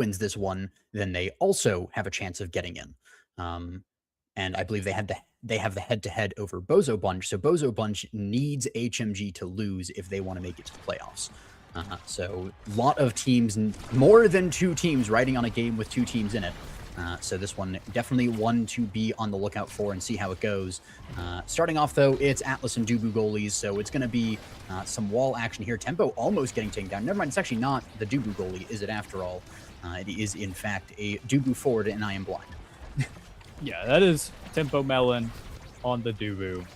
wins this one, then they also have a chance of getting in. And I believe they have the head-to-head over Bozo Bunch, so Bozo Bunch needs HMG to lose if they want to make it to the playoffs. So lot of teams, more than two teams, riding on a game with two teams in it. So this one definitely one to be on the lookout for and see how it goes. Starting off though, it's Atlas and Dubu goalies, so it's going to be some wall action here. Tempo almost getting taken down. Never mind, it's actually not the Dubu goalie, is it after all? It is in fact a Dubu forward, and I am blind. Yeah, that is Tempo Melon on the Dubu,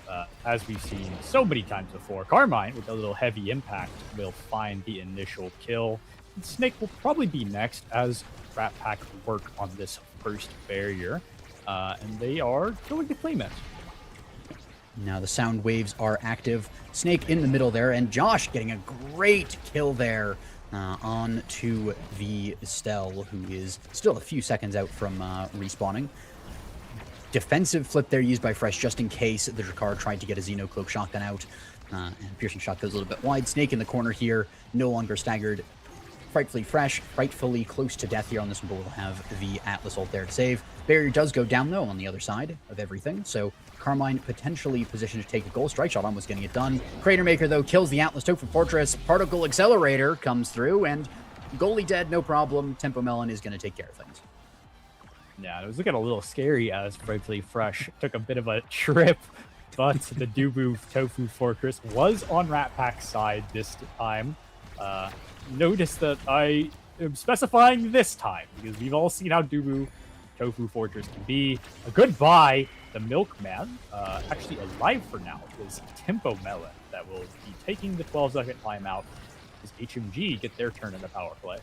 as we've seen so many times before. Carmine, with a little heavy impact, will find the initial kill. And Snake will probably be next as Rat Pack work on this first barrier, and they are going to claim it. Now the sound waves are active. Snake in the middle there, and Josh getting a great kill there on to the Estelle, who is still a few seconds out from respawning. Defensive flip there used by Fresh just in case the Drakkar tried to get a Xenocloak shotgun out. And piercing shot goes a little bit wide. Snake in the corner here, no longer staggered. Frightfully Fresh, frightfully close to death here on this one, but we'll have the Atlas ult there to save. Barrier does go down, though, on the other side of everything, so Carmine potentially positioned to take a goal. Strike shot almost getting it done. Crater Maker, though, kills the Atlas Tofu Fortress. Particle Accelerator comes through, and goalie dead, no problem. Tempo Melon is going to take care of things. Yeah, it was looking a little scary as Frightfully Fresh took a bit of a trip, but the Dubu Tofu Fortress was on Rat Pack's side this time. Notice that I am specifying this time, because we've all seen how Dubu Tofu Fortress can be. A goodbye, the Milkman, actually alive for now, is Tempo Melon that will be taking the 12-second timeout as HMG get their turn in the power play.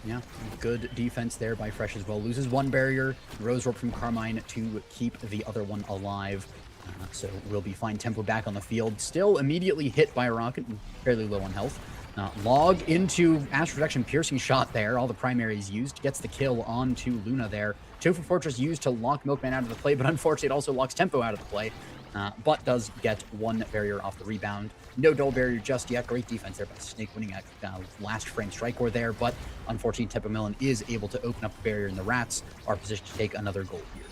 Yeah, good defense there by Fresh as well. Loses one barrier. Rose Rope from Carmine to keep the other one alive. So we'll be fine. Tempo back on the field. Still immediately hit by a rocket, fairly low on health. Log into Astral Protection, piercing shot there. All the primaries used. Gets the kill onto Luna there. Tofu Fortress used to lock Milkman out of the play, but unfortunately it also locks Tempo out of the play. But does get one barrier off the rebound. No dull barrier just yet. Great defense there by Snake, winning a last frame strike war there. But unfortunately, Tempo Melon is able to open up the barrier, and the Rats are positioned to take another goal here.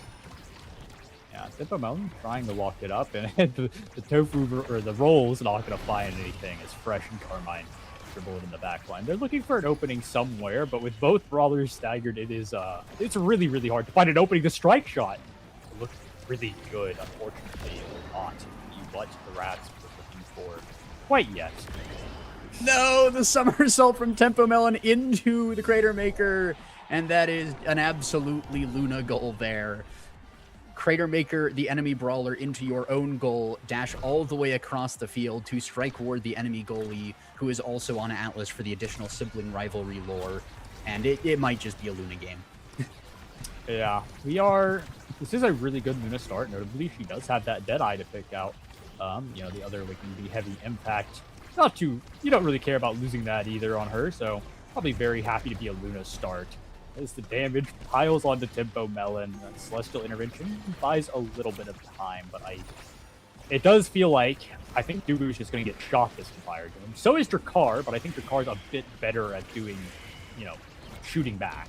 Yeah, Tempo Melon trying to lock it up, and the Tofu or the Roll's not going to find anything as Fresh and Carmine dribble it in the back line. They're looking for an opening somewhere, but with both brawlers staggered, it's really, really hard to find an opening. The strike shot looked really good. Unfortunately, not what the Rats were looking for quite yet. No, the somersault from Tempo Melon into the Crater Maker, and that is an absolutely Luna goal there. Crater Maker, the enemy brawler, into your own goal, dash all the way across the field to strike ward the enemy goalie, who is also on Atlas for the additional sibling rivalry lore, and it might just be a Luna game. Yeah, this is a really good Luna start. Notably, she does have that Deadeye to pick out. The other can be heavy impact. You don't really care about losing that either on her, so probably very happy to be a Luna start. As the damage piles onto Tempo Melon, Celestial Intervention buys a little bit of time, but it does feel like I think Dubu is just going to get shot this entire game. So is Drakkar, but I think Drakkar's a bit better at doing, shooting back.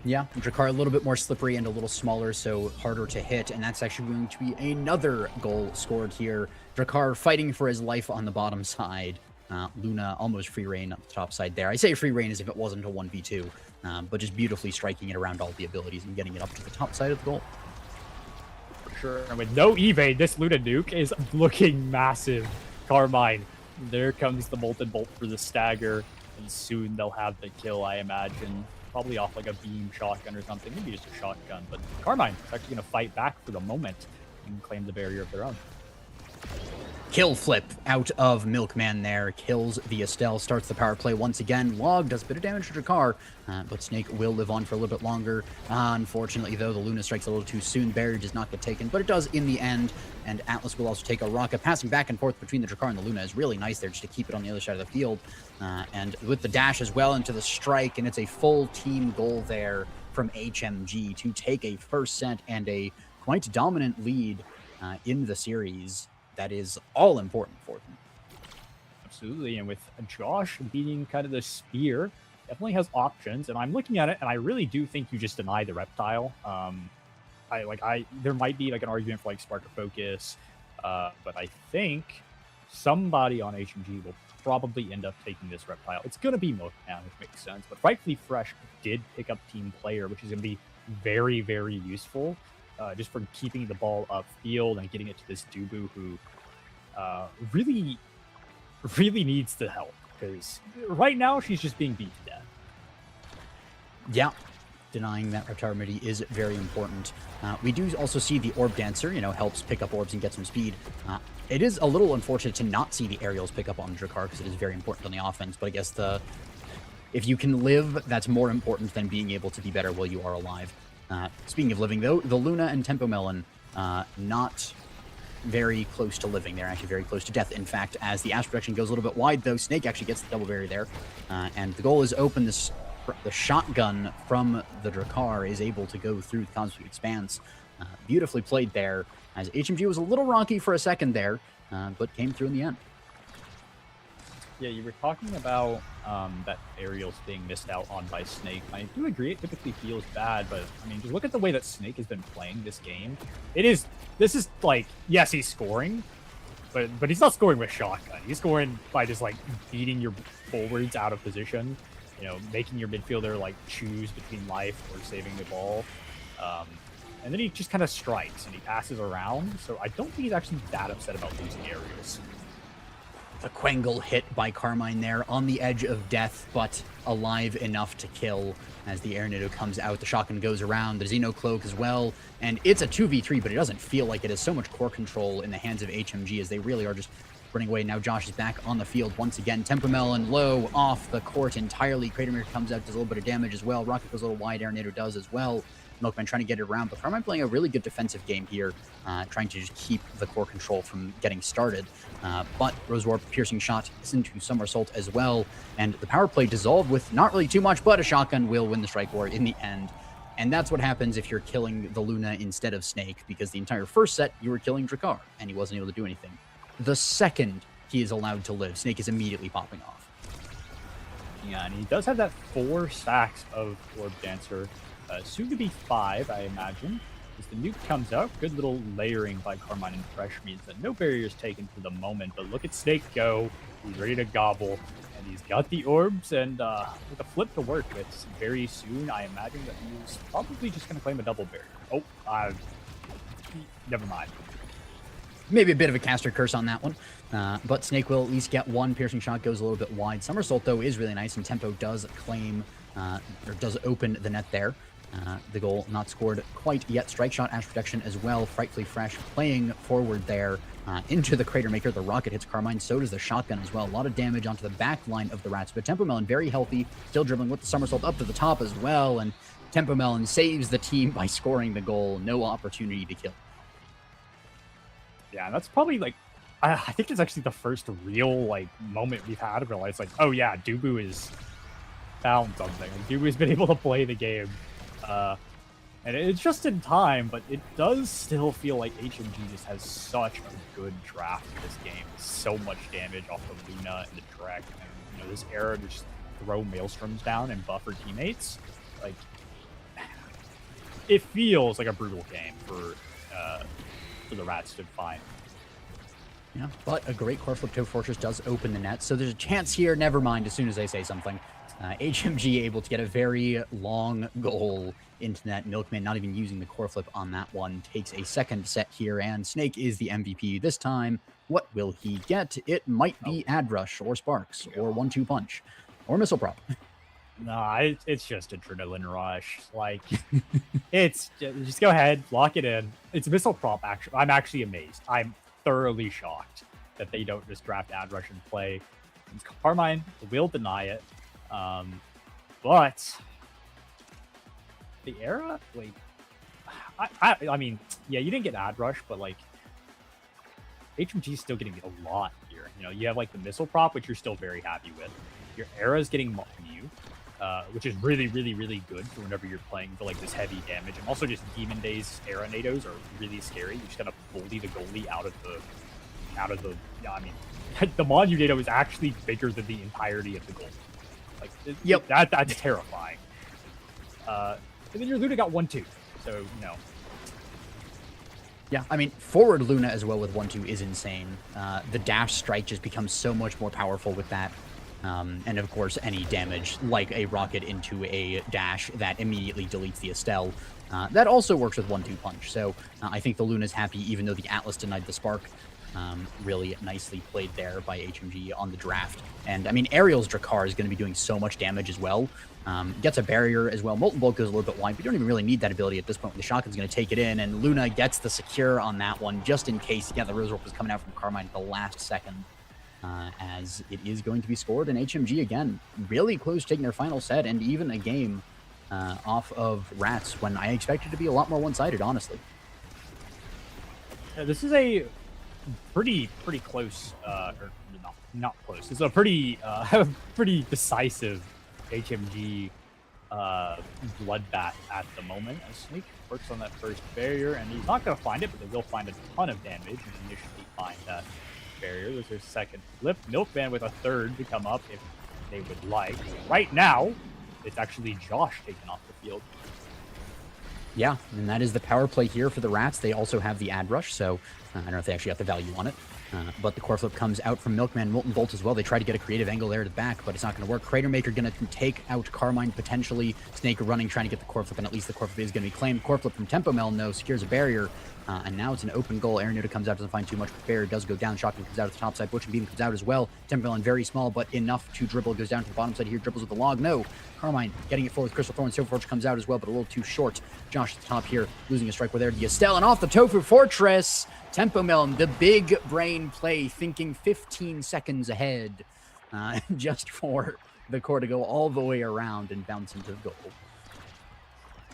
Yeah, Drakkar a little bit more slippery and a little smaller, so harder to hit, and that's actually going to be another goal scored here. Drakkar fighting for his life on the bottom side. Luna almost free reign on the top side there. I say free reign as if it wasn't a 1v2, but just beautifully striking it around all the abilities and getting it up to the top side of the goal. For sure. And with no evade, this Luna nuke is looking massive. Carmine, there comes the Molten Bolt for the stagger, and soon they'll have the kill, I imagine. Probably off like a beam shotgun or something, maybe just a shotgun, but Carmine is actually going to fight back for the moment and claim the barrier of their own. Kill flip out of Milkman there, kills the Estelle, starts the power play once again. Log does a bit of damage to Drakkar, but Snake will live on for a little bit longer. Unfortunately, though, the Luna strikes a little too soon. Barrier does not get taken, but it does in the end, and Atlas will also take a rocket. Passing back and forth between the Drakkar and the Luna is really nice there, just to keep it on the other side of the field. And with the dash as well into the strike, and it's a full team goal there from HMG to take a first set and a quite dominant lead in the series. That is all important for them. Absolutely, and with Josh beating kind of the spear definitely has options, and I'm looking at it, and I really do think you just deny the reptile. There might be like an argument for like Spark or Focus, but I think somebody on HMG will probably end up taking this reptile. It's going to be Milkman, which makes sense, but Frightfully Fresh did pick up Team Player, which is going to be very, very useful just for keeping the ball upfield and getting it to this Dubu who really, really needs the help, because right now she's just being beat to death. Yeah, denying that reptile remedy is very important. We do also see the Orb Dancer, helps pick up orbs and get some speed. It is a little unfortunate to not see the aerials pick up on Drakkar because it is very important on the offense, but I guess if you can live, that's more important than being able to be better while you are alive. Speaking of living, though, the Luna and Tempo Melon, not very close to living. They're actually very close to death. In fact, as the Astral Projection goes a little bit wide, though, Snake actually gets the double barrier there. And the goal is open. The shotgun from the Drakkar is able to go through the Cosmic Expanse. Beautifully played there, as HMG was a little rocky for a second there, but came through in the end. Yeah, you were talking about that aerials being missed out on by Snake. I do agree, it typically feels bad, but I mean, just look at the way that Snake has been playing this game. This is like, yes, he's scoring, but he's not scoring with shotgun. He's scoring by just like beating your forwards out of position, making your midfielder like choose between life or saving the ball. And then he just kind of strikes and he passes around. So I don't think he's actually that upset about losing aerials. The Quangle hit by Carmine there on the edge of death, but alive enough to kill as the Air Nado comes out. The shotgun goes around, the Xeno Cloak as well, and it's a 2v3, but it doesn't feel like it has so much core control in the hands of HMG as they really are just running away. Now Josh is back on the field once again. Tempo Melon low off the court entirely. Cratermaker comes out, does a little bit of damage as well. Rocket goes a little wide, Air Nado does as well. Milkman trying to get it around, but Carmine playing a really good defensive game here, trying to just keep the core control from getting started. But Rose Warp piercing shot into Somersault as well, and the power play dissolved with not really too much, but a shotgun will win the strike war in the end. And that's what happens if you're killing the Luna instead of Snake, because the entire first set you were killing Drakkar, and he wasn't able to do anything. The second he is allowed to live, Snake is immediately popping off. Yeah, and he does have that 4 stacks of Orb Dancer. Soon to be 5, I imagine. As the nuke comes out, good little layering by Carmine and Fresh means that no barriers taken for the moment. But look at Snake go. He's ready to gobble. And he's got the orbs, and with a flip to work with very soon, I imagine that he's probably just going to claim a double barrier. Oh, never mind. Maybe a bit of a caster curse on that one. But Snake will at least get one. Piercing shot goes a little bit wide. Somersault, though, is really nice, and Tempo does claim, or does open the net there. The goal not scored quite yet. Strike shot, Ash Protection as well. Frightfully Fresh playing forward there into the Cratermaker. The rocket hits Carmine, so does the shotgun as well. A lot of damage onto the back line of the Rats, but Tempo Melon very healthy, still dribbling with the Somersault up to the top as well, and Tempo Melon saves the team by scoring the goal. No opportunity to kill. Yeah, that's probably like, I think it's actually the first real like moment we've had where it's like, oh yeah, Dubu is found something. Like, Dubu's been able to play the game. And it's just in time, but it does still feel like HMG just has such a good draft in this game. So much damage off the Luna and the Drek. And, this era to just throw Maelstroms down and buffer teammates. Like, it feels like a brutal game for the Rats to find. Yeah, but a great core flip to Fortress does open the net, so there's a chance here. Never mind, as soon as I say something. HMG able to get a very long goal into that. Milkman not even using the core flip on that one. Takes a second set here, and Snake is the MVP this time. What will he get? It might be Ad Rush or Sparks or 1-2 Punch or Missile Prop. No, it's just Adrenaline Rush. Like, it's just go ahead, lock it in. It's Missile Prop, actually. I'm actually amazed. I'm thoroughly shocked that they don't just draft Ad Rush and play. Carmine will deny it. But the era, like, I mean, yeah, you didn't get Ad Rush, but like, HMG is still getting a lot here. You have like the Missile Prop, which you're still very happy with. Your era is getting Mew, which is really, really, really good for whenever you're playing for like this heavy damage. And also just Demon Days era Nados are really scary. You just gotta bully the goalie out of the, yeah, I mean, the Mon Nado is actually bigger than the entirety of the goal. Like, Yep. That's terrifying. And then your Luna got 1-2. So, you know. Yeah, I mean, forward Luna as well with 1-2 is insane. The dash strike just becomes so much more powerful with that. And of course, any damage, like a rocket into a dash that immediately deletes the Estelle, that also works with 1-2 punch. So I think the Luna's happy, even though the Atlas denied the spark. Really nicely played there by HMG on the draft. And I mean, Ariel's Drakkar is going to be doing so much damage as well. Gets a barrier as well. Molten Bolt goes a little bit wide. We don't even really need that ability at this point. The shotgun's going to take it in, and Luna gets the secure on that one just in case. Yeah, the Rose Warp is coming out from Carmine at the last second. As it is going to be scored, and HMG again really close to taking their final set and even a game off of Rats when I expected to be a lot more one-sided, honestly. This is a pretty close, or not close. It's a pretty pretty decisive HMG bloodbath at the moment. As Snake works on that first barrier, and he's not going to find it, but they will find a ton of damage and initially find that barrier. There's their second flip. Milkman with a third to come up if they would like. Right now, it's actually Josh taken off the field. Yeah, and that is the power play here for the Rats. They also have the ad rush, so I don't know if they actually have the value on it. But the core flip comes out from Milkman, Molten Bolt as well. They try to get a creative angle there to the back, but it's not going to work. Crater Maker going to take out Carmine potentially. Snake running, trying to get the core flip, and at least the core flip is going to be claimed. Core flip from Tempo Melon, though, secures a barrier. And now it's an open goal. Aaron Nuda comes out, doesn't find too much. Barrier does go down. Shotgun comes out at the top side. Butch and Beam comes out as well. Tempo Melon very small, but enough to dribble. Goes down to the bottom side here. Dribbles with the log. No. Carmine getting it forward with Crystal Thorn. Silver Fortress comes out as well, but a little too short. Josh at the top here, losing a strike with there. The Estelle, and off the Tofu Fortress. Tempo Melon, the big brain play, thinking 15 seconds ahead, just for the core to go all the way around and bounce into the goal.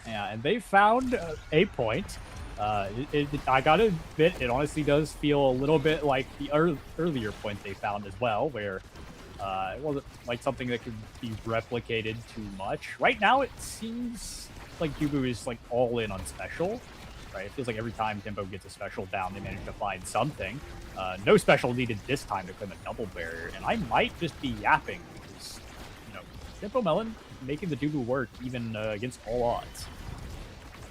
Yeah, and they found a point. I gotta admit, it honestly does feel a little bit like the earlier point they found as well, where it wasn't like something that could be replicated too much. Right now, it seems like Dubu is like all in on special. Right? It feels like every time Tempo gets a special down, they manage to find something. No special needed this time to claim a double barrier, and I might just be yapping because, you know, Tempo Melon making the Dubu work even against all odds.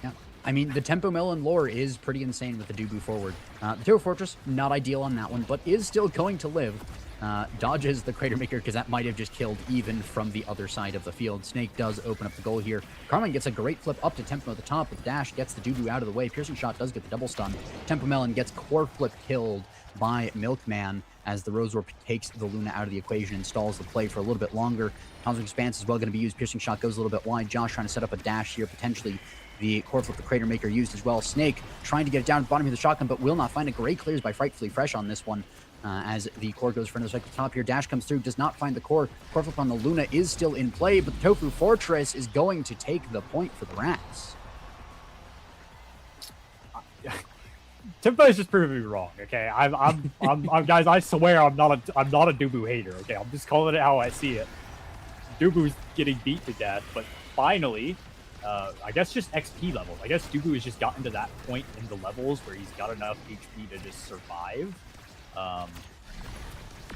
Yeah, I mean, the Tempo Melon lore is pretty insane with the Dubu forward. The Tower Fortress, not ideal on that one, but is still going to live. Dodges the Crater Maker because that might have just killed even from the other side of the field. Snake does open up the goal here. Carmine gets a great flip up to Tempo at the top with dash, gets the Dubu out of the way. Piercing shot does get the double stun. Tempo Melon gets core flip killed by Milkman as the Rose Warp takes the Luna out of the equation and stalls the play for a little bit longer. Cosmic Expanse is well going to be used. Piercing shot goes a little bit wide. Josh trying to set up a dash here, potentially. The core flip the Crater Maker used as well. Snake trying to get it down to the bottom of the shotgun, but will not find it. Great clears by Frightfully Fresh on this one. As the core goes for another strike at the top here. Dash comes through, does not find the core. Core flip on the Luna is still in play, but the Tofu Fortress is going to take the point for the Rats. Tempo is just proving me wrong. Okay, I'm guys. I swear I'm not a Dubu hater. Okay, I'm just calling it how I see it. Dubu's getting beat to death, but finally, I guess just XP levels. I guess Dubu has just gotten to that point in the levels where he's got enough HP to just survive.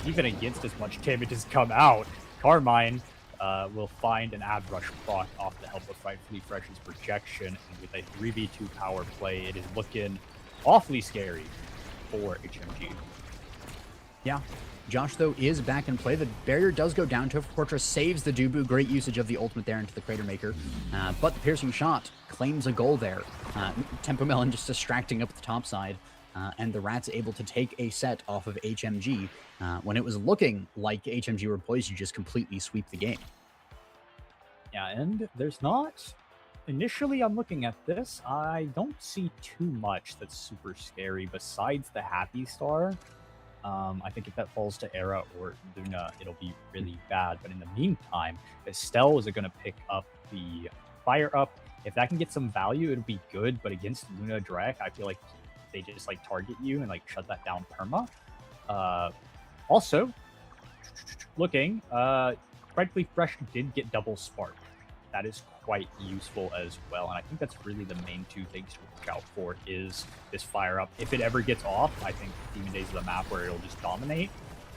Even against as much damage has come out, Carmine will find an ad rush proc off the help of Frightfully Fresh's projection, and with a 3v2 power play, it is looking awfully scary for HMG. Yeah, Josh, though, is back in play. The barrier does go down. Tofu Fortress saves the Dubu. Great usage of the ultimate there into the Crater Maker. But the piercing shot claims a goal there. Tempo Melon just distracting up the top side. And the Rats able to take a set off of HMG when it was looking like HMG were poised to just completely sweep the game. Yeah, and there's not... Initially, I'm looking at this. I don't see too much that's super scary besides the Happy Star. I think if that falls to Era or Luna, it'll be really bad. But in the meantime, Estelle is going to pick up the Fire Up. If that can get some value, it'll be good. But against Luna direct, I feel like they just like target you and like shut that down perma. Also, looking, Frightfully Fresh did get double spark. That is quite useful as well, and I think that's really the main two things to watch out for is this Fire Up. If it ever gets off, I think Demon Days is the map where it'll just dominate.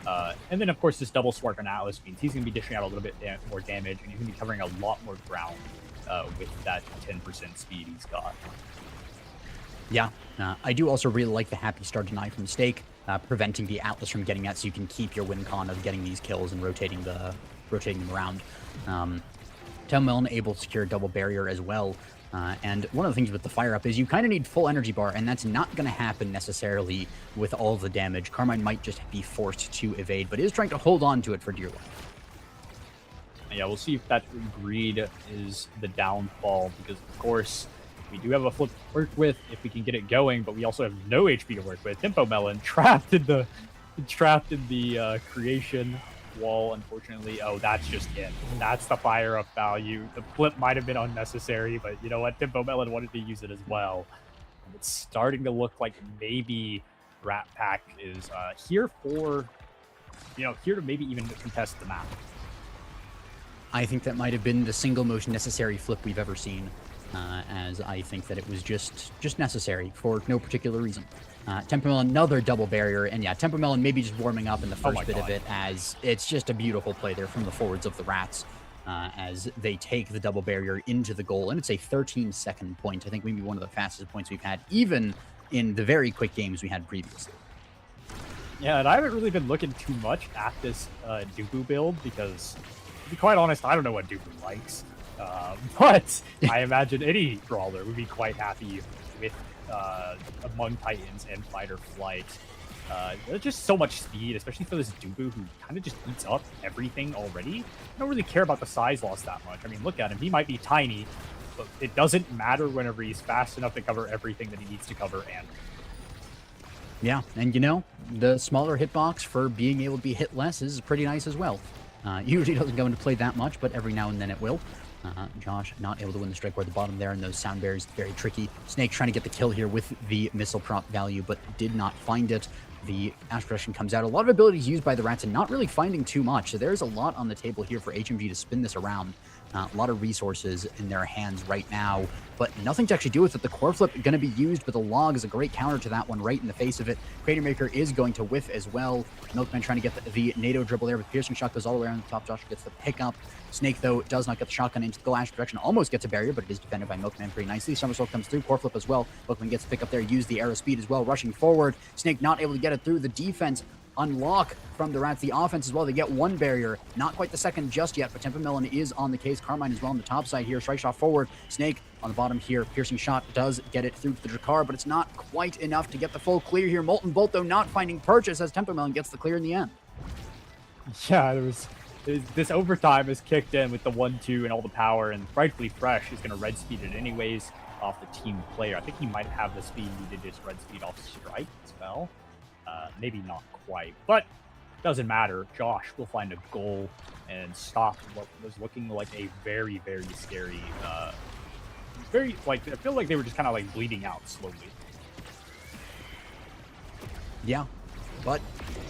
And then, of course, this double Swark on Atlas means he's going to be dishing out a little bit more damage, and he's going to be covering a lot more ground with that 10% speed he's got. Yeah, I do also really like the happy start deny from Stake, preventing the Atlas from getting that, so you can keep your win con of getting these kills and rotating them around. Melon able to secure a double barrier as well. And one of the things with the fire up is you kind of need full energy bar, and that's not going to happen necessarily with all the damage. Carmine might just be forced to evade, but is trying to hold on to it for dear life. Yeah, we'll see if that greed is the downfall, because of course we do have a flip to work with if we can get it going, but we also have no HP to work with. Tempo Melon trapped in the creation wall, unfortunately. Oh, that's just it. That's the fire up value. The flip might have been unnecessary, but you know what? Tempo Melon wanted to use it as well. And it's starting to look like maybe Rat Pack is here to maybe even contest the map. I think that might have been the single most necessary flip we've ever seen, as I think that it was just necessary for no particular reason. Tempo Melon, another double barrier, and yeah, Tempo Melon maybe just warming up in the first bit of it, as it's just a beautiful play there from the forwards of the Rats, as they take the double barrier into the goal, and it's a 13-second point. I think maybe one of the fastest points we've had, even in the very quick games we had previously. Yeah, and I haven't really been looking too much at this Dubu build, because, to be quite honest, I don't know what Dubu likes. But I imagine any brawler would be quite happy with among Titans and Fighter Flight. There's just so much speed, especially for this Dubu who kind of just eats up everything already. I don't really care about the size loss that much. I mean, look at him. He might be tiny, but it doesn't matter whenever he's fast enough to cover everything that he needs to cover. And yeah, and you know, the smaller hitbox for being able to be hit less is pretty nice as well. Usually doesn't go into play that much, but every now and then it will. Josh not able to win the strike at the bottom there, and those sound barriers very tricky. Snake trying to get the kill here with the missile prop value, but did not find it. The Ash Progression comes out. A lot of abilities used by the Rats and not really finding too much. So there's a lot on the table here for HMG to spin this around. A lot of resources in their hands right now, but nothing to actually do with it. The core flip going to be used, but the log is a great counter to that one right in the face of it. Crater Maker is going to whiff as well. Milkman trying to get the NATO dribble there, but Piercing Shot goes all the way around the top. Josh gets the pickup. Snake, though, does not get the shotgun into the Go Ash direction. Almost gets a barrier, but it is defended by Milkman pretty nicely. Somersault comes through. Core flip as well. Milkman gets the pick up there. Use the arrow speed as well. Rushing forward. Snake not able to get it through. The defense unlock from the Rats. The offense as well. They get one barrier. Not quite the second just yet, but Tempo Melon is on the case. Carmine as well on the top side here. Strike shot forward. Snake on the bottom here. Piercing shot does get it through to the Drakkar, but it's not quite enough to get the full clear here. Molten Bolt, though, not finding purchase as Tempo Melon gets the clear in the end. yeah, this overtime is kicked in with the 1-2 and all the power, and Frightfully Fresh is going to red speed it anyways off the team player. I think he might have the speed needed to just red speed off strike as well. Maybe not quite, but doesn't matter. Josh will find a goal and stop what was looking like a very, very scary, I feel like they were just kind of like bleeding out slowly. Yeah, but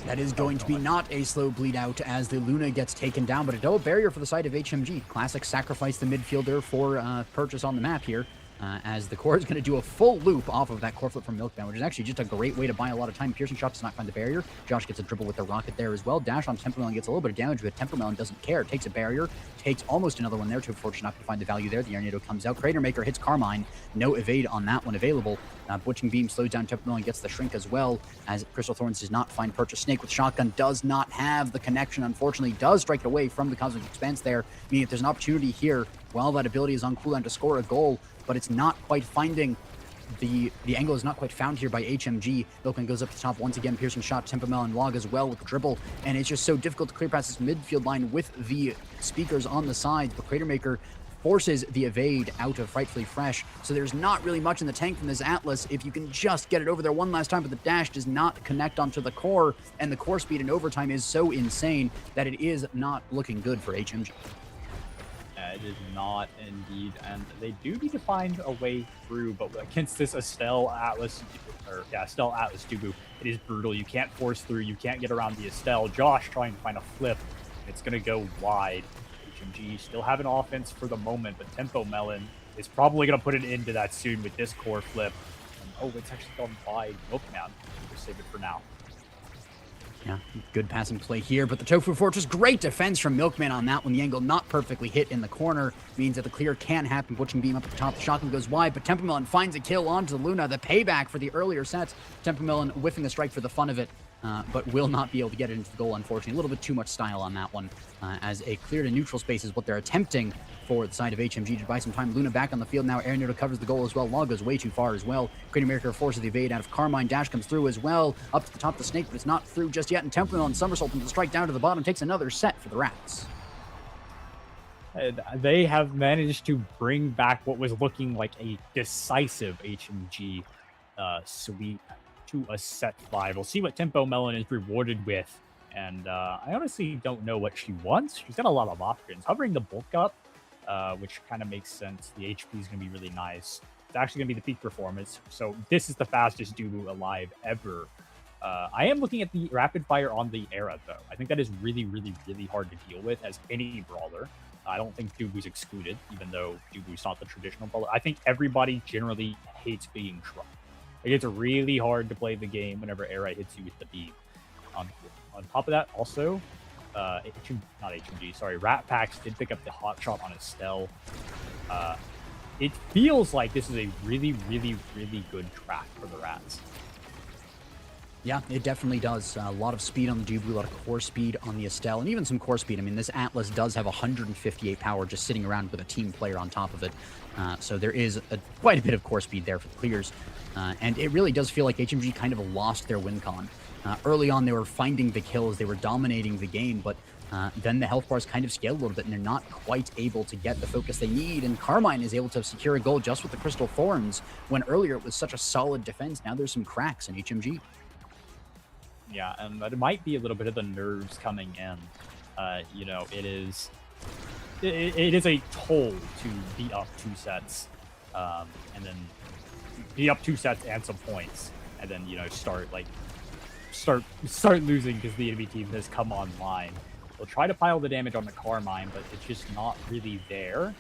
that is going to be not a slow bleed out as the Luna gets taken down, but a double barrier for the side of HMG. Classic sacrifice the midfielder for purchase on the map here. As the core is going to do a full loop off of that core flip from Milkman, which is actually just a great way to buy a lot of time. Piercing shot does not find the barrier. Josh gets a dribble with the rocket there as well. Dash on Tempo Melon gets a little bit of damage, but Tempo Melon doesn't care. Takes a barrier, takes almost another one there. Too fortunate not to find the value there. The Air NATO comes out. Crater Maker hits Carmine. No evade on that one available. Butching Beam slows down Tempo Melon, gets the shrink as well, as Crystal Thorns does not find purchase. Snake with shotgun does not have the connection, unfortunately. Does strike it away from the Cosmic Expanse there, meaning if there's an opportunity here, while that ability is on cooldown to score a goal, but it's not quite finding the angle is not quite found here by HMG. Milkman goes up to the top once again. Piercing shot. Tempo Melon log as well with the dribble, and it's just so difficult to clear past this midfield line with the speakers on the sides. But Crater Maker forces the evade out of Frightfully Fresh, so there's not really much in the tank from this Atlas if you can just get it over there one last time, but the dash does not connect onto the core, and the core speed in overtime is so insane that it is not looking good for HMG. It is not indeed, and they do need to find a way through, but against this Estelle Atlas, Estelle Atlas Dubu, it is brutal. You can't force through, you can't get around the Estelle. Josh trying to find a flip, it's going to go wide. HMG still have an offense for the moment, but Tempo Melon is probably going to put an end to that soon with this core flip. And, oh, it's actually gone wide. Milkman. We'll save it for now. Yeah, good passing play here, but the Tofu Fortress, great defense from Milkman on that one. The angle not perfectly hit in the corner means that the clear can happen. Butching Beam up at the top, the shotgun goes wide, but Templemelon finds a kill onto the Luna. The payback for the earlier sets. Templemelon whiffing a strike for the fun of it, but will not be able to get it into the goal, unfortunately. A little bit too much style on that one, as a clear to neutral space is what they're attempting for the side of HMG to buy some time. Luna back on the field now. Air Noodle covers the goal as well. Log goes way too far as well. Crane Maker forces the evade out of Carmine. Dash comes through as well. Up to the top of the Snake, but it's not through just yet. And Templemelon somersault into the strike down to the bottom. Takes another set for the Rats. They have managed to bring back what was looking like a decisive HMG sweep to a set 5. We'll see what Templemelon is rewarded with. And I honestly don't know what she wants. She's got a lot of options. Hovering the bulk up, which kind of makes sense. The HP is going to be really nice. It's actually going to be the peak performance. So this is the fastest Dubu alive ever. I am looking at the rapid fire on the Era, though. I think that is really, really, really hard to deal with as any brawler. I don't think Dubu's excluded, even though Dubu's not the traditional brawler. I think everybody generally hates being trucked. Like, it's really hard to play the game whenever Era hits you with the beam. On top of that, also, not HMG, sorry, Rat Packs did pick up the hot shot on Estelle. It feels like this is a really, really, really good track for the Rats. Yeah, it definitely does. A lot of speed on the Dubu, a lot of core speed on the Estelle, and even some core speed. I mean, this Atlas does have 158 power just sitting around with a team player on top of it. So there is quite a bit of core speed there for the clears. And it really does feel like HMG kind of lost their win con. Early on, they were finding the kills, they were dominating the game, but then the health bars kind of scaled a little bit, and they're not quite able to get the focus they need. And Carmine is able to secure a goal just with the Crystal Thorns, when earlier it was such a solid defense. Now there's some cracks in HMG. Yeah, and it might be a little bit of the nerves coming in. You know, it is a toll to be up 2 sets, and then be up 2 sets and some points, and then, you know, start losing because the enemy team has come online. They'll try to pile the damage on the Carmine, but it's just not really there.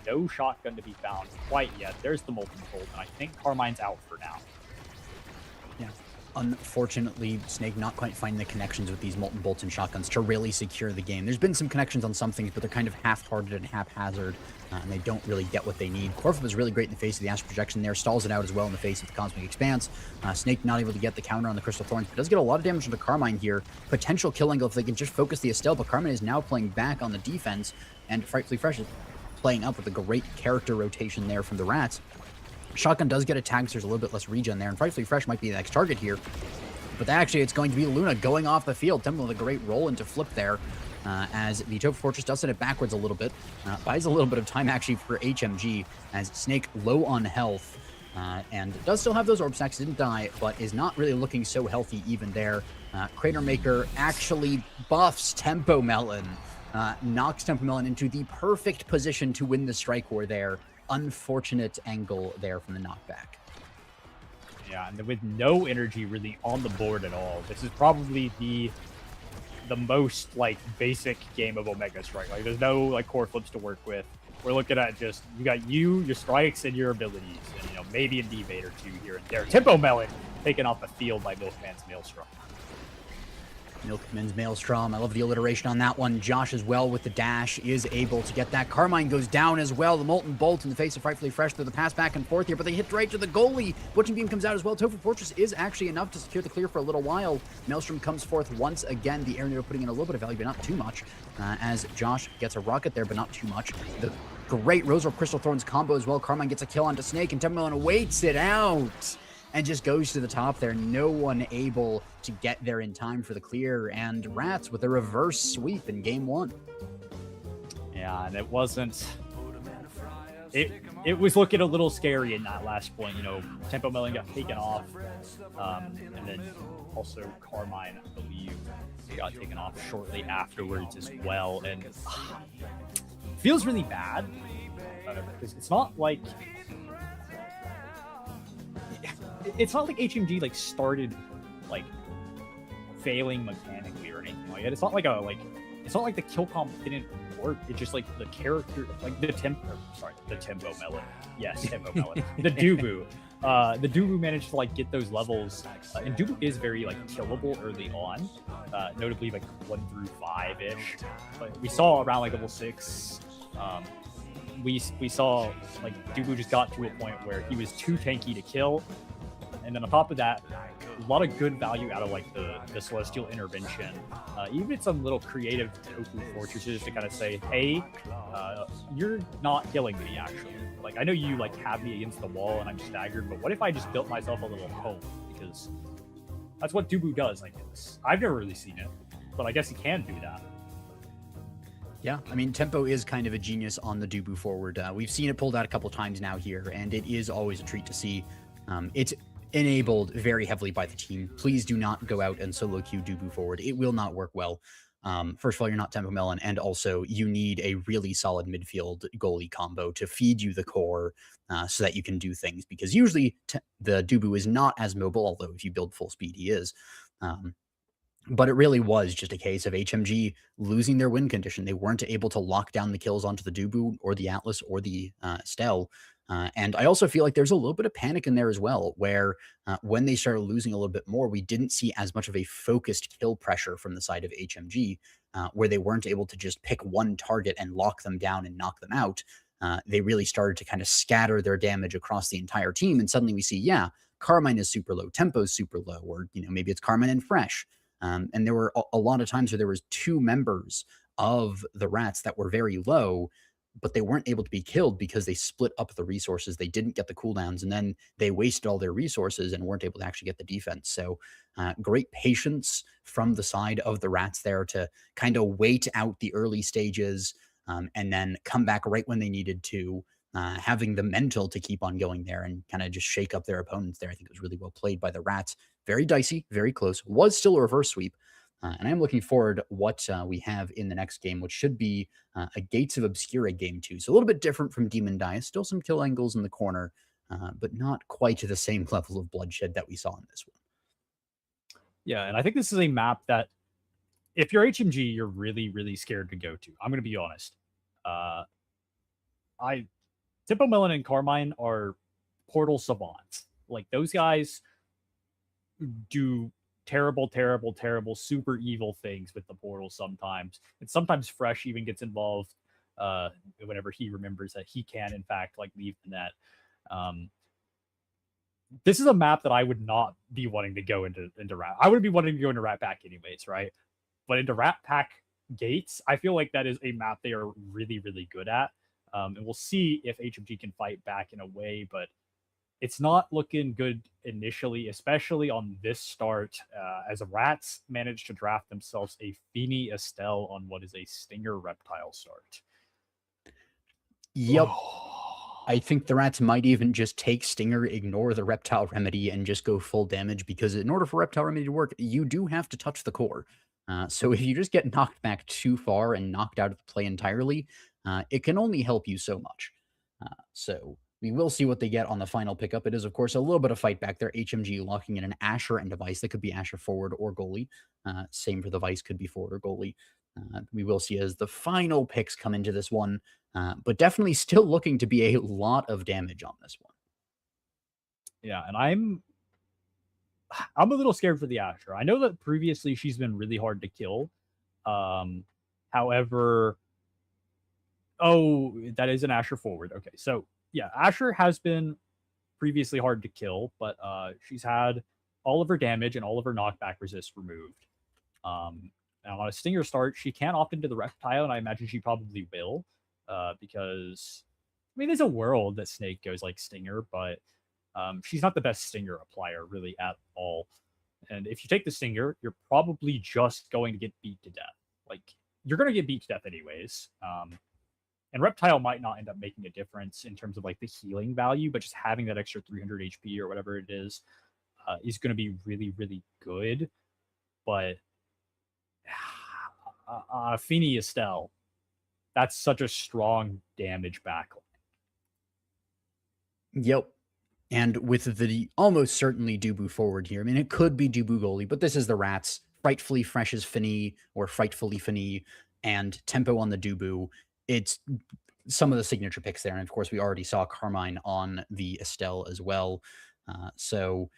No shotgun to be found quite yet. There's the Molten Bolt, and I think Carmine's out for now. Yeah. Unfortunately, Snake not quite finding the connections with these Molten Bolts and Shotguns to really secure the game. There's been some connections on some things, but they're kind of half-hearted and haphazard, and they don't really get what they need. Corfu is really great in the face of the Astral Projection there, stalls it out as well in the face of the Cosmic Expanse. Snake not able to get the counter on the Crystal Thorns, but does get a lot of damage from the Carmine here. Potential kill angle if they can just focus the Estelle, but Carmine is now playing back on the defense, and Frightfully Fresh is playing up with a great character rotation there from the Rats. Shotgun does get a tag, so there's a little bit less regen there, and Frightfully Fresh might be the next target here. But actually, it's going to be Luna going off the field. Temple with a great roll into flip there, as the Tofu Fortress does set it backwards a little bit. Buys a little bit of time, actually, for HMG, as Snake low on health, and does still have those orb stacks, didn't die, but is not really looking so healthy even there. Crater Maker actually buffs Templemelon, knocks Templemelon into the perfect position to win the strike war there. Unfortunate angle there from the knockback. Yeah, and with no energy really on the board at all. This is probably the most like basic game of Omega Strike. Like, there's no like core flips to work with. We're looking at just you got your strikes and your abilities, and you know, maybe an evade or 2 here and there. Templemelon taken off the field by Milkman's Maelstrom. Milkman's Maelstrom. I love the alliteration on that one. Josh as well with the dash is able to get that. Carmine goes down as well. The Molten Bolt in the face of Frightfully Fresh through the pass back and forth here, but they hit right to the goalie. Butching Beam comes out as well. Tofu Fortress is actually enough to secure the clear for a little while. Maelstrom comes forth once again. The Air Noodle putting in a little bit of value, but not too much, as Josh gets a rocket there, but not too much. The great Rose Orb Crystal Thorns combo as well. Carmine gets a kill onto Snake, and Templemelon waits it out and just goes to the top there. No one able to get there in time for the clear, and Rats with a reverse sweep in game 1. Yeah, and it wasn't... It was looking a little scary in that last point. You know, Templemelon got taken off, and then also Carmine, I believe, got taken off shortly afterwards as well, and feels really bad, because it's not like... It's not like HMG like started like failing mechanically or anything like that. It's not like it's not like the kill comp didn't start. It's just like the character, like the tempo melon. Yes, tempo melon. The Dubu. The Dubu managed to like get those levels, and Dubu is very like killable early on, notably like 1 through 5 ish. But we saw around like level 6, we saw like Dubu just got to a point where he was too tanky to kill, and then on top of that, a lot of good value out of like the Celestial Intervention, even some little creative tofu fortresses to kind of say, hey, you're not killing me actually. Like I know you like have me against the wall and I'm staggered, but what if I just built myself a little home? Because that's what Dubu does, I guess. I've never really seen it, but I guess he can do that. Yeah, I mean, tempo is kind of a genius on the Dubu forward. We've seen it pulled out a couple times now here, and it is always a treat to see. It's enabled very heavily by the team. Please do not go out and solo queue Dubu forward. It will not work well. First of all, you're not Tempo Melon, and also you need a really solid midfield goalie combo to feed you the core so that you can do things, because usually the Dubu is not as mobile, although if you build full speed, he is. But it really was just a case of HMG losing their win condition. They weren't able to lock down the kills onto the Dubu or the Atlas or the Stel. And I also feel like there's a little bit of panic in there as well, where when they started losing a little bit more, we didn't see as much of a focused kill pressure from the side of HMG, where they weren't able to just pick one target and lock them down and knock them out. They really started to kind of scatter their damage across the entire team. And suddenly we see, yeah, Carmine is super low, Tempo's super low, or maybe it's Carmine and Fresh. And there were a lot of times where there was 2 members of the Rats that were very low, but they weren't able to be killed because they split up the resources. They didn't get the cooldowns, and then they wasted all their resources and weren't able to actually get the defense. So great patience from the side of the Rats there to kind of wait out the early stages and then come back right when they needed to, having the mental to keep on going there and kind of just shake up their opponents there. I think it was really well played by the Rats. Very dicey, very close. Was still a reverse sweep. And I'm looking forward what we have in the next game, which should be a Gates of Obscura game 2. So a little bit different from Demon Dice. Still some kill angles in the corner, but not quite to the same level of bloodshed that we saw in this one. Yeah, and I think this is a map that if you're HMG, you're really, really scared to go to. I'm going to be honest. Tempo Melon and Carmine are portal savants. Like those guys do terrible, terrible, terrible, super evil things with the portal sometimes. And sometimes Fresh even gets involved whenever he remembers that he can, in fact, like leave the net. This is a map that I would not be wanting to go into Rat. I wouldn't be wanting to go into Rat Pack anyways, right? But into Rat Pack Gates, I feel like that is a map they are really, really good at. And we'll see if HMG can fight back in a way, but it's not looking good initially, especially on this start, as the Rats managed to draft themselves a Feeny Estelle on what is a Stinger Reptile start. Yep. I think the Rats might even just take Stinger, ignore the Reptile Remedy, and just go full damage, because in order for Reptile Remedy to work, you do have to touch the core. So if you just get knocked back too far and knocked out of the play entirely, it can only help you so much. So we will see what they get on the final pickup. It is, of course, a little bit of fight back there. HMG locking in an Asher and a Vice. That could be Asher forward or goalie. Same for the Vice, could be forward or goalie. We will see as the final picks come into this one, but definitely still looking to be a lot of damage on this one. Yeah, and I'm a little scared for the Asher. I know that previously she's been really hard to kill. However, that is an Asher forward. Okay, so yeah, Asher has been previously hard to kill, but she's had all of her damage and all of her knockback resist removed. Now on a Stinger start, she can opt into the Reptile, and I imagine she probably will, because I mean, there's a world that Snake goes like Stinger, but she's not the best Stinger applier really at all. And if you take the Stinger, you're probably just going to get beat to death. Like you're going to get beat to death anyways. And Reptile might not end up making a difference in terms of like the healing value, but just having that extra 300 HP or whatever it is going to be really, really good. But Feeny Estelle, that's such a strong damage backline. Yep. And with the almost certainly Dubu forward here, I mean, it could be Dubu goalie, but this is the Rats. Frightfully Fresh is Finny, or Frightfully Finny. and Tempo on the Dubu. It's some of the signature picks there. And of course, we already saw Carmine on the Estelle as well. So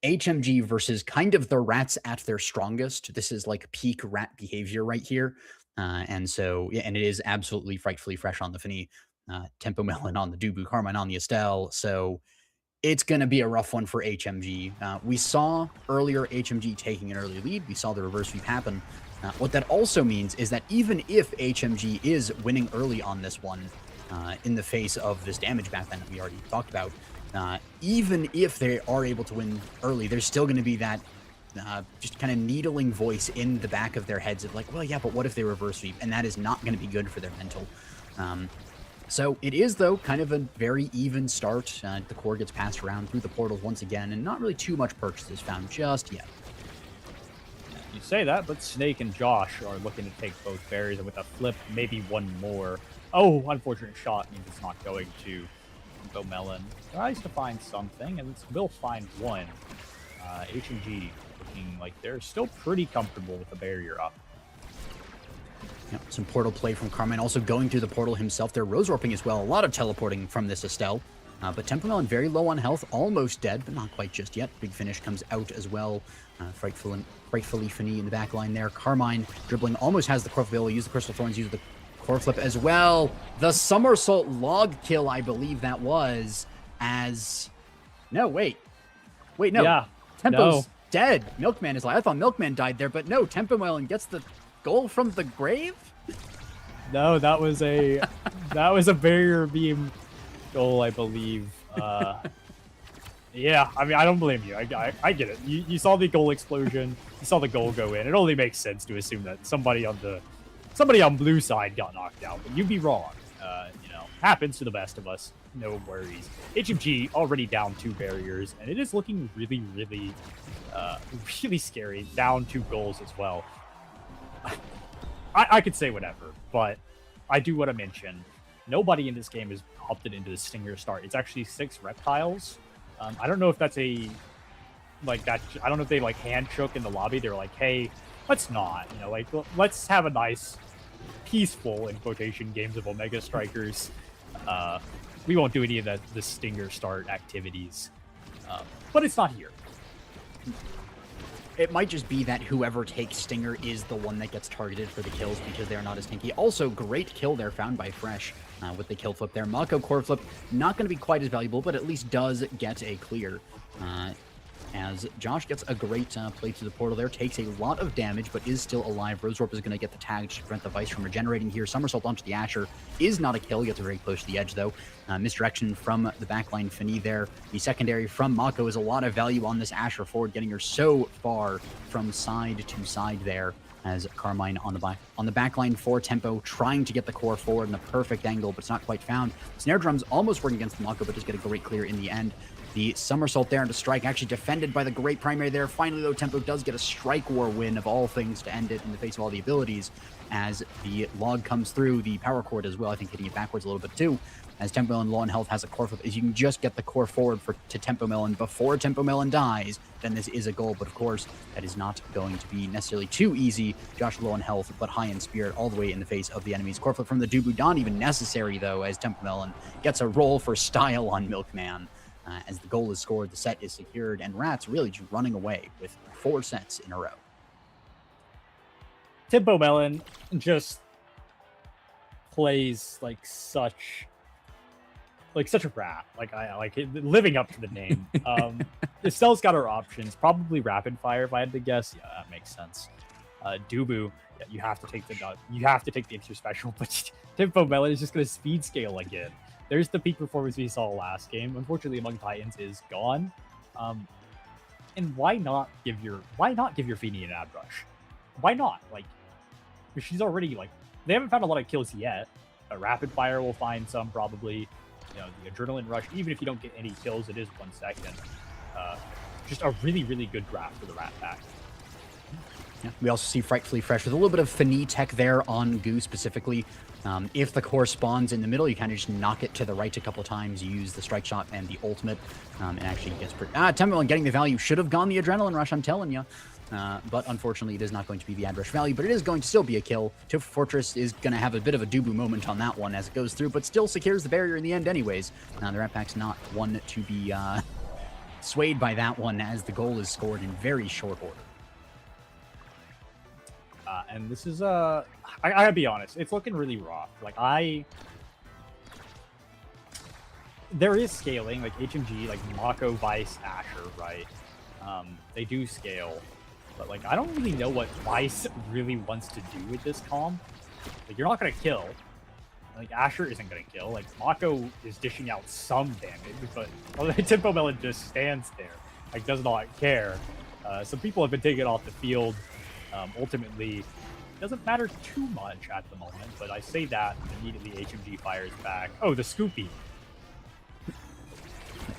HMG versus kind of the rats at their strongest. This is like peak rat behavior right here. And so, yeah, and it is absolutely frightfully fresh on the Fini. Tempo Melon on the Dubu, Carmine on the Estelle. So it's going to be a rough one for HMG. We saw earlier HMG taking an early lead. We saw the reverse sweep happen. What that also means is that even if HMG is winning early on this one, in the face of this damage backbend that we already talked about, even if they are able to win early, there's still going to be that just kind of needling voice in the back of their heads of like, well, yeah, but what if they reverse sweep? And that is not going to be good for their mental. So it is, though, kind of a very even start. The core gets passed around through the portals once again, and not really too much purchases found just yet. You say that, but Snake and Josh are looking to take both berries, and with a flip, maybe one more. Oh, unfortunate shot means it's not going to go Melon. Tries to find something, and will find one. HMG looking like they're still pretty comfortable with the barrier up. Yep, some portal play from Carmine, also going through the portal himself. They're rose warping as well. A lot of teleporting from this Estelle. But Tempo Melon very low on health, almost dead, but not quite just yet. Big finish comes out as well. Frightfully Fini in the back line there. Carmine dribbling, almost has the core flip. Use the Crystal Thorns, use the core flip as well. The somersault log kill, I believe that was, as... No, wait. Wait, no. Yeah, Tempo's dead. Milkman is like, I thought Milkman died there, but no, Tempo Melon gets the goal from the grave? No, that was a barrier beam goal, I believe. Yeah, I mean, I don't blame you. I get it. You saw the goal explosion. You saw the goal go in. It only makes sense to assume that somebody on blue side got knocked out, but you'd be wrong. Happens to the best of us. No worries. HMG already down 2 barriers, and it is looking really, really, really scary. Down 2 goals as well. I could say whatever, but I do want to mention nobody in this game has opted into the Stinger start. It's actually 6 reptiles. I don't know if that's I don't know if they like hand shook in the lobby. They were like, hey, let's not, let's have a nice, peaceful, in quotation, games of Omega Strikers. We won't do any of the Stinger start activities, but it's not here. It might just be that whoever takes Stinger is the one that gets targeted for the kills because they're not as tanky. Also, great kill there found by Fresh with the kill flip there. Mako core flip, not going to be quite as valuable, but at least does get a clear. As Josh gets a great play to the portal there, takes a lot of damage, but is still alive. Rose Warp is going to get the tag to prevent the Vice from regenerating here. Somersault onto the Asher is not a kill. Gets very close to the edge, though. Misdirection from the backline Fini there. The secondary from Mako is a lot of value on this Asher forward, getting her so far from side to side there. As Carmine on the back line for Tempo, trying to get the core forward in the perfect angle, but it's not quite found. Snare Drum's almost working against Mako, but does get a great clear in the end. The somersault there into strike, actually defended by the great primary there. Finally, though, Tempo does get a strike war win of all things to end it in the face of all the abilities. As the log comes through, the power chord as well, I think hitting it backwards a little bit too. As Tempo Melon low on health has a core flip, if you can just get the core forward to Tempo Melon before Tempo Melon dies, then this is a goal. But of course, that is not going to be necessarily too easy. Josh low on health, but high in spirit, all the way in the face of the enemies. Core flip from the Dubu, not even necessary though, as Tempo Melon gets a roll for style on Milkman. As the goal is scored, the set is secured, and Rats really just running away with 4 sets in a row. Tempo Melon just plays like such a rat. Living up to the name. Estelle's got her options. Probably rapid fire if I had to guess. Yeah, that makes sense. Dubu, yeah, you have to take the inter special, but Tempo Melon is just going to speed scale again. There's the peak performance we saw last game. Unfortunately, Among Titans is gone. And why not give your Fini an ad rush? Why not? She's already they haven't found a lot of kills yet. A rapid fire will find some probably. The adrenaline rush. Even if you don't get any kills, it is 1 second. Just a really, really good draft for the Rat Pack. Yeah, we also see Frightfully Fresh with a little bit of Fini tech there on Goo specifically. If the core spawns in the middle, you kind of just knock it to the right a couple times. You use the strike shot and the ultimate, and actually gets pretty... Tempo Melon getting the value. Should have gone the adrenaline rush, I'm telling you. but unfortunately it is not going to be the Ad Rush Value, but it is going to still be a kill. Tofu Fortress is going to have a bit of a Dubu moment on that one as it goes through, but still secures the barrier in the end anyways. The Rat Pack's not one to be swayed by that one, as the goal is scored in very short order. And this is, I gotta be honest, it's looking really rough. Like, there is scaling, like HMG, like Mako, Vice, Asher, right? They do scale, but like I don't really know what Vice really wants to do with this comp. Like, you're not gonna kill. Like, Asher isn't gonna kill. Like, Mako is dishing out some damage, but Tempo Melon just stands there, like does not care. Some people have been taken off the field. Ultimately, it doesn't matter too much at the moment, but I say that immediately HMG fires back. Oh, the Scoopy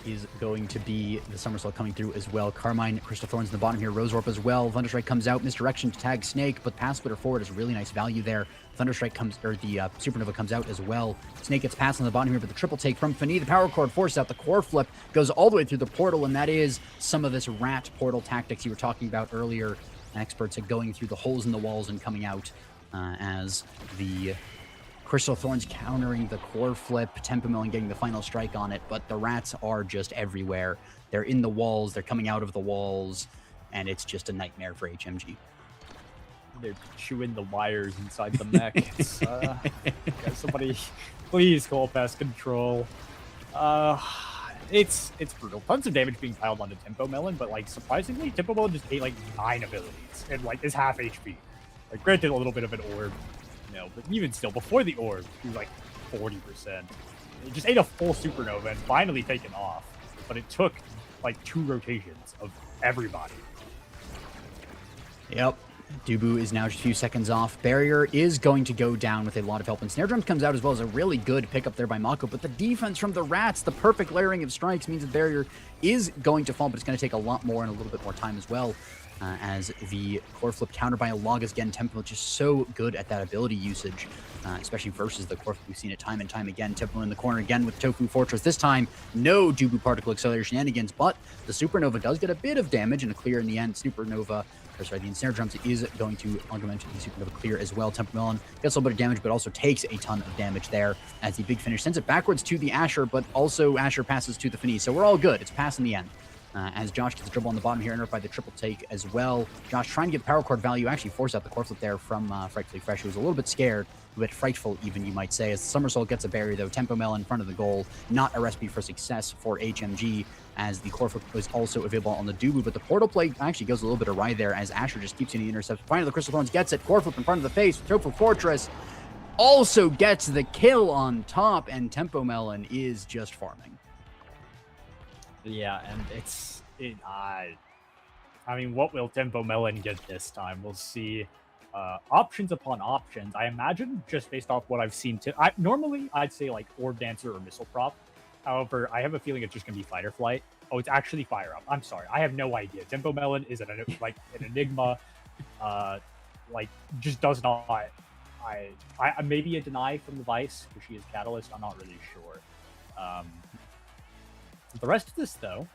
is going to be the somersault coming through as well. Carmine, Crystal Thorns in the bottom here, Rose Warp as well. Thunderstrike comes out, misdirection to tag Snake, but pass splitter forward is really nice value there. Thunderstrike comes, or the Supernova comes out as well. Snake gets passed on the bottom here, but the triple take from Fani. The power chord forced out. The core flip goes all the way through the portal, and that is some of this rat portal tactics you were talking about earlier. Experts at going through the holes in the walls and coming out as the Crystal Thorns countering the core flip, Tempo Melon getting the final strike on it, but the rats are just everywhere. They're in the walls, they're coming out of the walls, and it's just a nightmare for HMG. They're chewing the wires inside the mech. It's, somebody, please call pest control. It's brutal. Tons of damage being piled onto Tempo Melon, but like surprisingly, Tempo Melon just ate like 9 abilities and like is half HP. Like, granted, a little bit of an orb, you know, but even still, before the orb, he was like 40%. He just ate a full Supernova and finally taken off, but it took like 2 rotations of everybody. Yep. Dubu is now just a few seconds off. Barrier is going to go down with a lot of help, and Snare Drums comes out as well as a really good pickup there by Mako, but the defense from the Rats, the perfect layering of strikes, means that Barrier is going to fall, but it's going to take a lot more and a little bit more time as well. As the core flip countered by a Logus again, Tempo just so good at that ability usage, especially versus the core flip. We've seen it time and time again. Tempo in the corner again with Tofu Fortress. This time, no Dubu particle accelerator shenanigans, but the Supernova does get a bit of damage and a clear in the end. Supernova, or sorry, the Ensnare Drums is going to augment the Supernova clear as well. Tempo Melon gets a little bit of damage, but also takes a ton of damage there as the big finish sends it backwards to the Asher, but also Asher passes to the Fini. So we're all good. It's pass in the end. As Josh gets the dribble on the bottom here, interrupted by the triple take as well. Josh trying to get power chord value, actually force out the core flip there from Frightfully Fresh, who was a little bit scared, a bit frightful even, you might say. As the somersault gets a barrier though, Tempo Melon in front of the goal, not a recipe for success for HMG, as the core flip was also available on the Dubu, but the portal play actually goes a little bit awry there as Asher just keeps getting the intercepts. Finally, the Crystal Thorns gets it, core flip in front of the face, Tofu Fortress also gets the kill on top, and Tempo Melon is just farming. Yeah, and I mean, what will Tempo Melon get this time? We'll see. Options upon options. I imagine, just based off what I've seen, normally I'd say like Orb Dancer or Missile Prop. However, I have a feeling it's just going to be Fight or Flight. Oh, it's actually Fire Up. I'm sorry. I have no idea. Tempo Melon is an enigma. Like, just does not... I maybe a deny from the Vice, because she is Catalyst. I'm not really sure. The rest of this, though,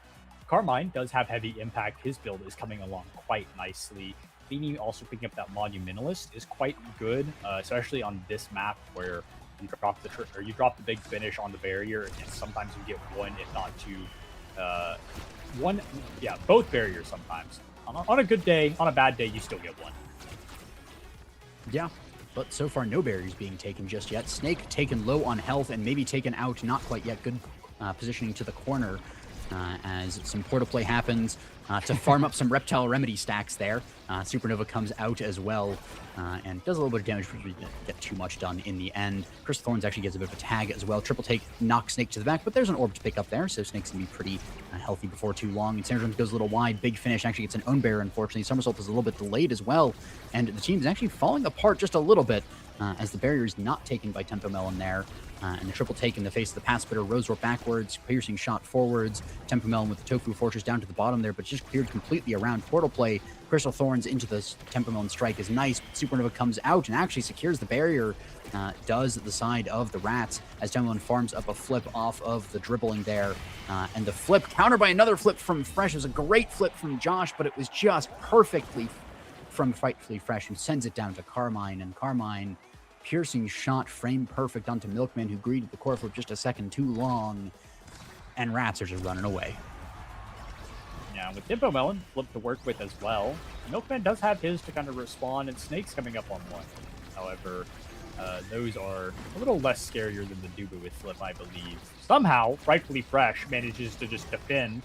Carmine does have heavy impact. His build is coming along quite nicely. Beanie also picking up that Monumentalist is quite good, especially on this map where you drop the big finish on the barrier, and sometimes you get one, if not two. Both barriers sometimes. On a good day, on a bad day, you still get one. Yeah, but so far no barriers being taken just yet. Snake taken low on health and maybe taken out, not quite yet. Good positioning to the corner as some portal play happens to farm up some Reptile Remedy stacks there. Supernova comes out as well and does a little bit of damage, but we get too much done in the end. Crystal Thorns actually gets a bit of a tag as well. Triple take knocks Snake to the back, but there's an orb to pick up there, so Snake's going to be pretty healthy before too long. And Syndrome goes a little wide. Big finish actually gets an own barrier, unfortunately. Somersault is a little bit delayed as well, and the team is actually falling apart just a little bit as the barrier is not taken by Tempo Melon there. and the triple take in the face of the pass splitter. Rosewarp backwards, piercing shot forwards. Tempo Melon with the Tofu Fortress down to the bottom there, but just cleared completely around. Portal play, Crystal Thorns into the Tempo Melon strike is nice. Supernova comes out and actually secures the barrier, does the side of the Rats as Tempo Melon farms up a flip off of the dribbling there. And the flip countered by another flip from Fresh. It was a great flip from Josh, but it was just perfectly from Frightfully Fresh, who sends it down to Carmine, and Carmine piercing shot frame perfect onto Milkman, who greeted the core flip just a second too long, and Rats are just running away. Yeah, with Tempo Melon flip to work with as well. Milkman does have his to kind of respond, and Snake's coming up on one. However, those are a little less scarier than the Dubu with flip, I believe. Somehow, Frightfully Fresh manages to just defend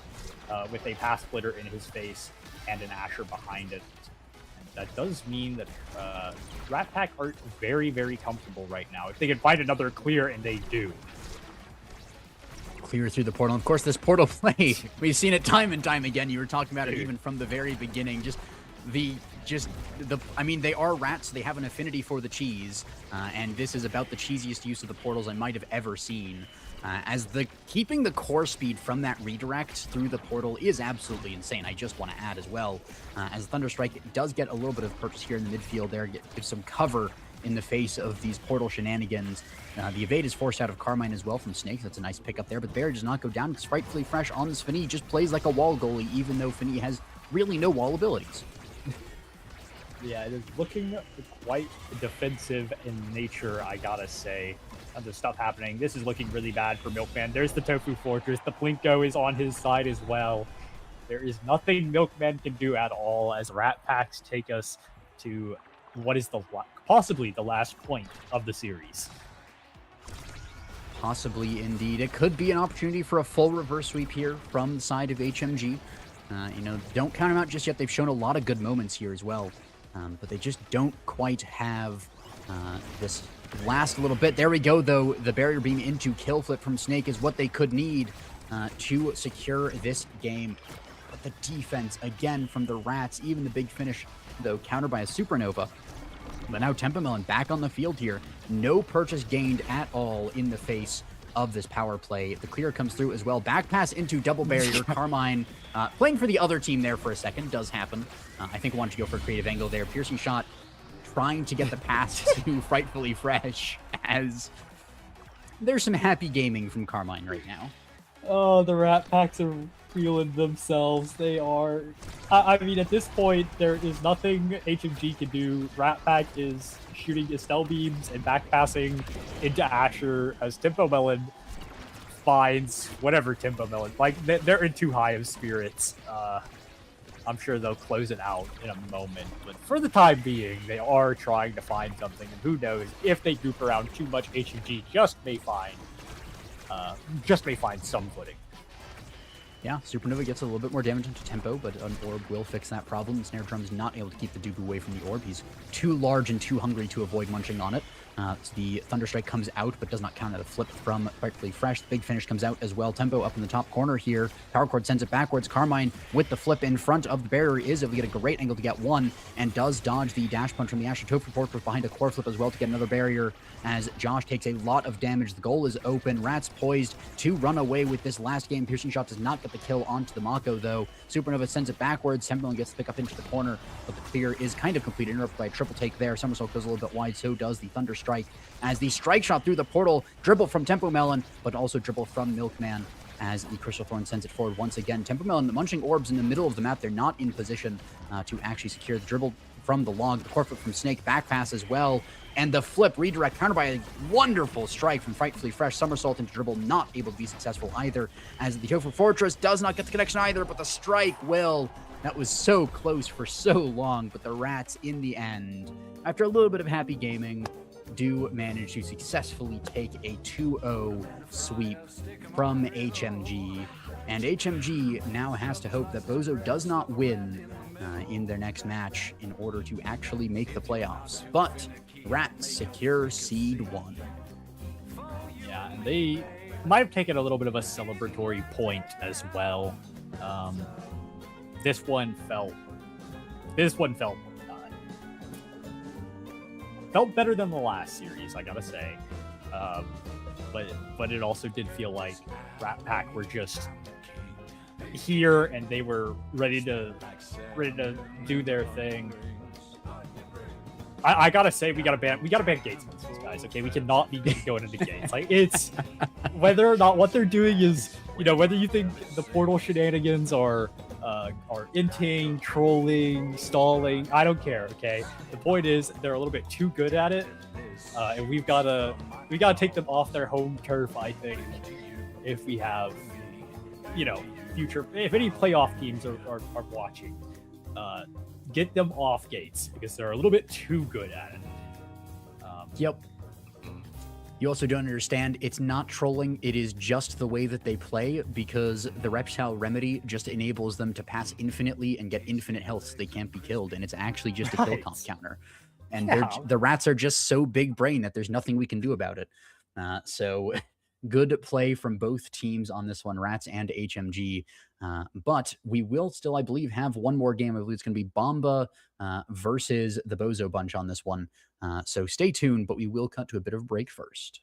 with a pass splitter in his face and an Asher behind it. That does mean that Rat Pack are very, very comfortable right now. If they can find another clear, and they do. Clear through the portal. Of course, this portal play, we've seen it time and time again. You were talking about it even from the very beginning. I mean, they are rats. They have an affinity for the cheese, and this is about the cheesiest use of the portals I might have ever seen. Keeping the core speed from that redirect through the portal is absolutely insane. I just want to add as well, as Thunderstrike does get a little bit of purchase here in the midfield there, gives some cover in the face of these portal shenanigans. The evade is forced out of Carmine as well from Snake. That's a nice pickup there, but Barry does not go down. It's Frightfully Fresh on this Fini. Just plays like a wall goalie, even though Fini has really no wall abilities. Yeah, it is looking quite defensive in nature, I gotta say. The stuff happening. This is looking really bad for Milkman. There's the Tofu Fortress. The Plinko is on his side as well. There is nothing Milkman can do at all as Rat Packs take us to what is possibly the last point of the series. Possibly indeed. It could be an opportunity for a full reverse sweep here from the side of HMG. Don't count them out just yet. They've shown a lot of good moments here as well. But they just don't quite have this last little bit. There we go, though. The barrier beam into kill flip from Snake is what they could need to secure this game. But the defense, again, from the Rats, even the big finish, though, countered by a Supernova. But now Tempo Melon back on the field here. No purchase gained at all in the face of this power play. The clear comes through as well. Back pass into double barrier. Carmine playing for the other team there for a second. Does happen. I think wanted to go for a creative angle there. Piercing shot, trying to get the pass to Frightfully Fresh, as there's some happy gaming from Carmine right now. Oh, the Rat Packs are feeling themselves. They are. I mean, at this point, there is nothing HMG can do. Rat Pack is shooting Estelle beams and back passing into Asher as Tempo Melon finds whatever Tempo Melon. Like, they're in too high of spirits. I'm sure they'll close it out in a moment, but for the time being, they are trying to find something, and who knows, if they goop around too much, HMG just may find some footing. Yeah, Supernova gets a little bit more damage into Tempo, but an orb will fix that problem. Snare Drum's not able to keep the Dubu away from the orb. He's too large and too hungry to avoid munching on it. So the Thunderstrike comes out, but does not count at a flip from Frightfully Fresh. The big finish comes out as well. Tempo up in the top corner here. Power Chord sends it backwards. Carmine with the flip in front of the barrier is able to get a great angle to get one, and does dodge the dash punch from the Asher Tofu Fortress behind a core flip as well to get another barrier as Josh takes a lot of damage. The goal is open. Rats poised to run away with this last game. Piercing shot does not get the kill onto the Mako, though. Supernova sends it backwards. Tempo gets the pick up into the corner, but the clear is kind of complete. Interrupted by a triple take there. Somersault goes a little bit wide, so does the Thunderstrike, as the strike shot through the portal, dribble from Tempo Melon, but also dribble from Milkman as the Crystal Thorn sends it forward once again. Tempo Melon munching orbs in the middle of the map. They're not in position to actually secure the dribble from the log. The core flip from Snake, back pass as well, and the flip redirect countered by a wonderful strike from Frightfully Fresh. Somersault into dribble, not able to be successful either, as the Tofu Fortress does not get the connection either, but the strike will. That was so close for so long, but the Rats, in the end, after a little bit of happy gaming, do manage to successfully take a 2-0 sweep from HMG. And HMG now has to hope that Bozo does not win in their next match in order to actually make the playoffs. But Rats secure seed 1. Yeah, and they might have taken a little bit of a celebratory point as well. This one felt felt better than the last series, I gotta say. but it also did feel like Rat Pack were just here and they were ready to do their thing. I gotta say we gotta ban gates against these guys. Okay, we cannot be going into gates. Like, it's whether or not what they're doing is, whether you think the portal shenanigans are inting, trolling, stalling, I don't care. Okay, the point is they're a little bit too good at it, and we gotta take them off their home turf. I think if we have, future, if any playoff teams are watching, get them off gates because they're a little bit too good at it. Yep. You also don't understand, it's not trolling, it is just the way that they play, because the Reptile Remedy just enables them to pass infinitely and get infinite health so they can't be killed, and it's actually just a kill comp counter. And the rats are just so big brain that there's nothing we can do about it. So good play from both teams on this one, Rats and HMG. But we will still, I believe, have one more game. I believe it's going to be Bomba versus the Bozo Bunch on this one. So stay tuned, but we will cut to a bit of a break first.